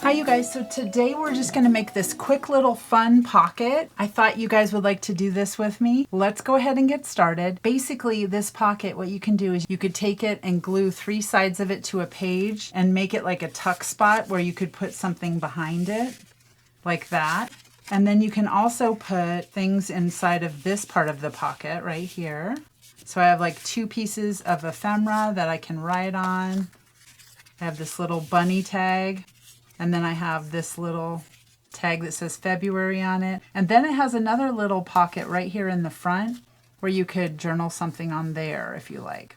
Hi you guys, so today we're just gonna make this quick little fun pocket. I thought you guys would like to do this with me. Let's go ahead and get started. Basically, this pocket, what you can do is you could take it and glue 3 sides of it to a page and make it like a tuck spot where you could put something behind it, like that. And then you can also put things inside of this part of the pocket right here. So I have like 2 pieces of ephemera that I can write on. I have this little bunny tag. And then I have this little tag that says February on it. And then it has another little pocket right here in the front where you could journal something on there if you like.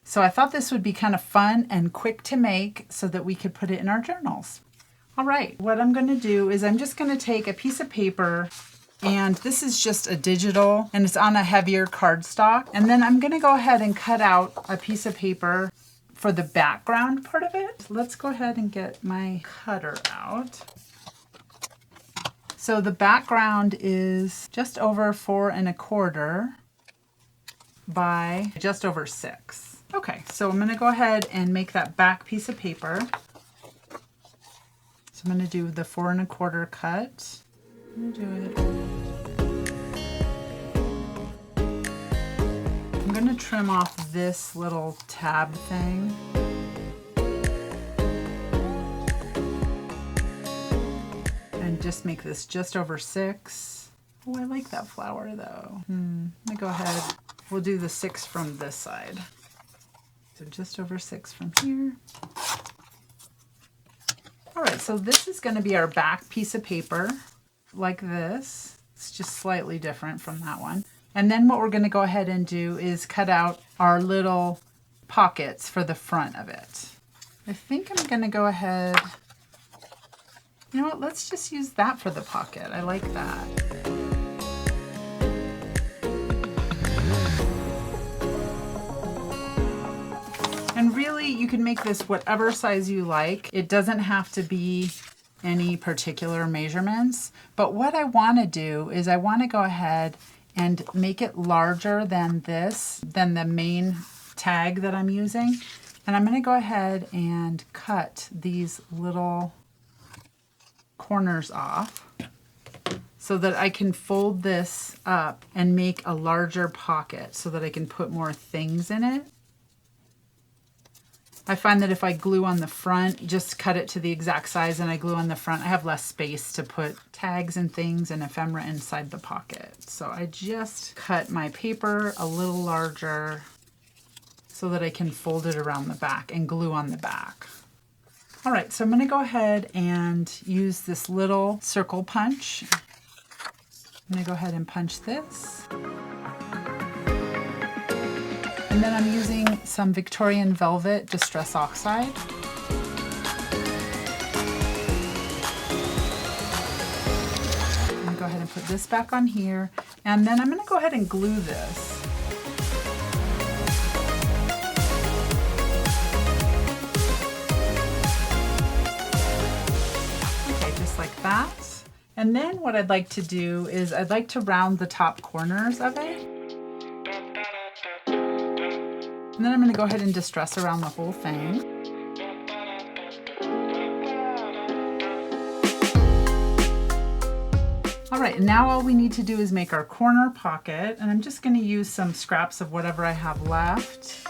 So I thought this would be kind of fun and quick to make so that we could put it in our journals. All right, what I'm going to do is I'm just going to take a piece of paper, and this is just a digital and it's on a heavier cardstock. And then I'm going to go ahead and cut out a piece of paper for the background part of it. Let's go ahead and get my cutter out. So the background is just over 4 1/4 by just over 6. Okay, so I'm gonna go ahead and make that back piece of paper. So I'm gonna do the 4 1/4 cut. I'm gonna do it. I'm going to trim off this little tab thing. And just make this just over 6. Oh, I like that flower though. Let me go ahead. We'll do the 6 from this side. So just over 6 from here. All right, so this is going to be our back piece of paper, like this. It's just slightly different from that one. And then what we're going to go ahead and do is cut out our little pockets for the front of it. I think I'm going to go ahead, you know what, let's just use that for the pocket. I like that. And really, you can make this whatever size you like. It doesn't have to be any particular measurements. But what I want to do is I want to go ahead and make it larger than this, than the main tag that I'm using. And I'm going to go ahead and cut these little corners off so that I can fold this up and make a larger pocket so that I can put more things in it. I find that if I glue on the front, just cut it to the exact size and I glue on the front, I have less space to put tags and things and ephemera inside the pocket. So I just cut my paper a little larger so that I can fold it around the back and glue on the back. All right, so I'm going to go ahead and use this little circle punch. I'm going to go ahead and punch this. And then I'm using some Victorian Velvet Distress Oxide. I'm going to go ahead and put this back on here. And then I'm going to go ahead and glue this. Okay, just like that. And then what I'd like to do is I'd like to round the top corners of it. And then I'm going to go ahead and distress around the whole thing. All right, and now all we need to do is make our corner pocket, and I'm just going to use some scraps of whatever I have left.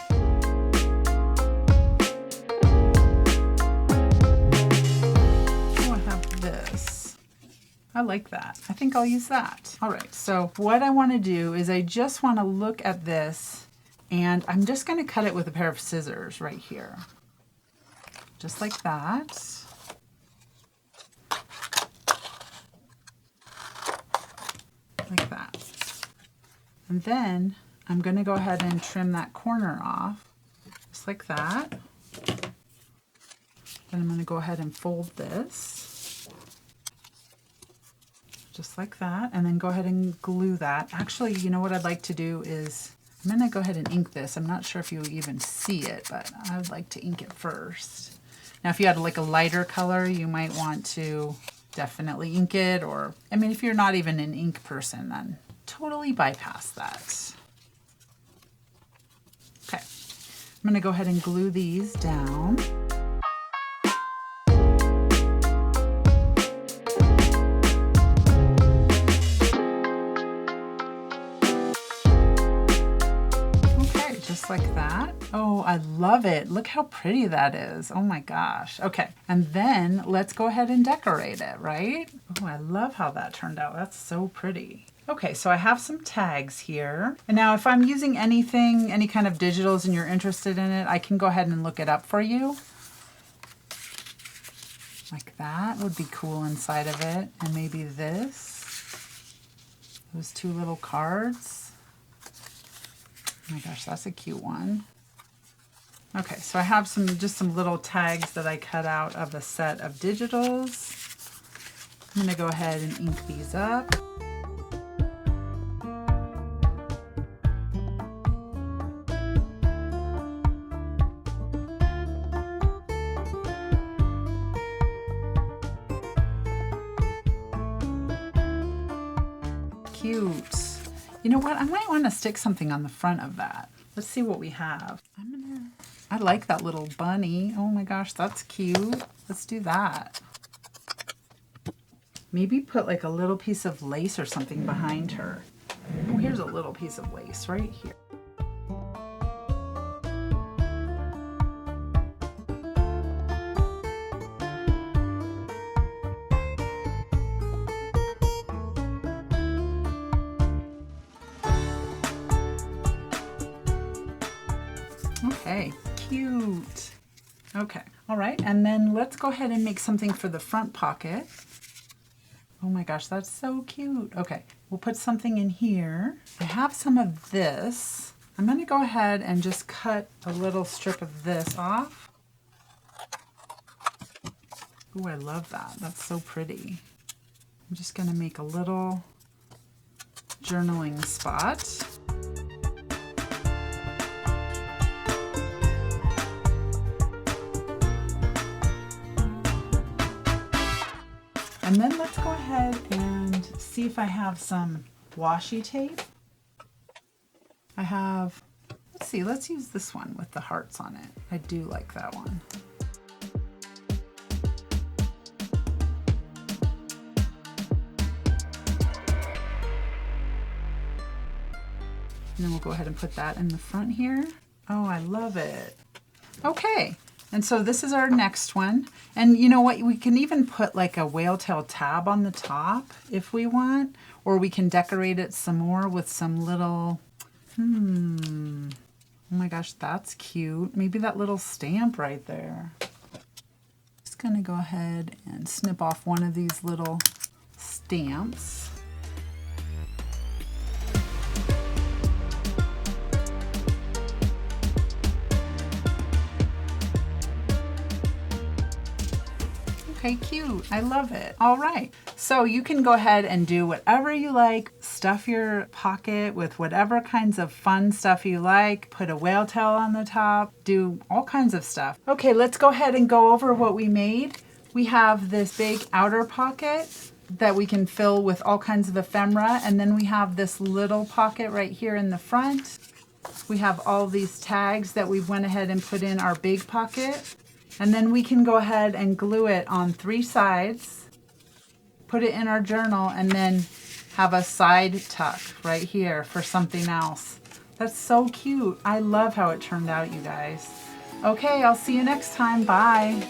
Oh, I have this. I like that. I think I'll use that. All right, so what I want to do is I just want to look at this. And I'm just going to cut it with a pair of scissors right here. Just like that. Like that. And then I'm going to go ahead and trim that corner off. Just like that. Then I'm going to go ahead and fold this. Just like that. And then go ahead and glue that. Actually, you know what I'd like to do is I'm going to go ahead and ink this. I'm not sure if you even see it, but I would like to ink it first. Now, if you had like a lighter color, you might want to definitely ink it, or, I mean, if you're not even an ink person, then totally bypass that. Okay, I'm going to go ahead and glue these down. just like that. Oh, I love it. Look how pretty that is. Oh my gosh. Okay, and then let's go ahead and decorate it, right? Oh, I love how that turned out. That's so pretty. Okay, so I have some tags here. And now if I'm using anything, any kind of digitals and you're interested in it, I can go ahead and look it up for you. Like that would be cool inside of it. And maybe this. Those two little cards. Oh my gosh, that's a cute one. Okay, so I have just some little tags that I cut out of a set of digitals. I'm gonna go ahead and ink these up. Cute. You know what? I might want to stick something on the front of that. Let's see what we have. I like that little bunny. Oh my gosh, that's cute. Let's do that. Maybe put like a little piece of lace or something behind her. Oh, here's a little piece of lace right here. Okay, cute. Okay, all right, and then let's go ahead and make something for the front pocket. Oh my gosh, that's so cute. Okay, we'll put something in here. I have some of this. I'm gonna go ahead and just cut a little strip of this off. Oh, I love that. That's so pretty. I'm just gonna make a little journaling spot. And then let's go ahead and see if I have some washi tape. I have, let's see, let's use this one with the hearts on it. I do like that one. And then we'll go ahead and put that in the front here. Oh, I love it. Okay. And so this is our next one. And you know what? We can even put like a whale tail tab on the top if we want, or we can decorate it some more with some little, oh my gosh, that's cute. Maybe that little stamp right there. Just gonna go ahead and snip off one of these little stamps. Okay, cute. I love it. All right. So you can go ahead and do whatever you like. Stuff your pocket with whatever kinds of fun stuff you like. Put a whale tail on the top. Do all kinds of stuff. Okay, let's go ahead and go over what we made. We have this big outer pocket that we can fill with all kinds of ephemera. And then we have this little pocket right here in the front. We have all these tags that we went ahead and put in our big pocket. And then we can go ahead and glue it on 3 sides, put it in our journal, and then have a side tuck right here for something else. That's so cute. I love how it turned out, you guys. Okay, I'll see you next time. Bye.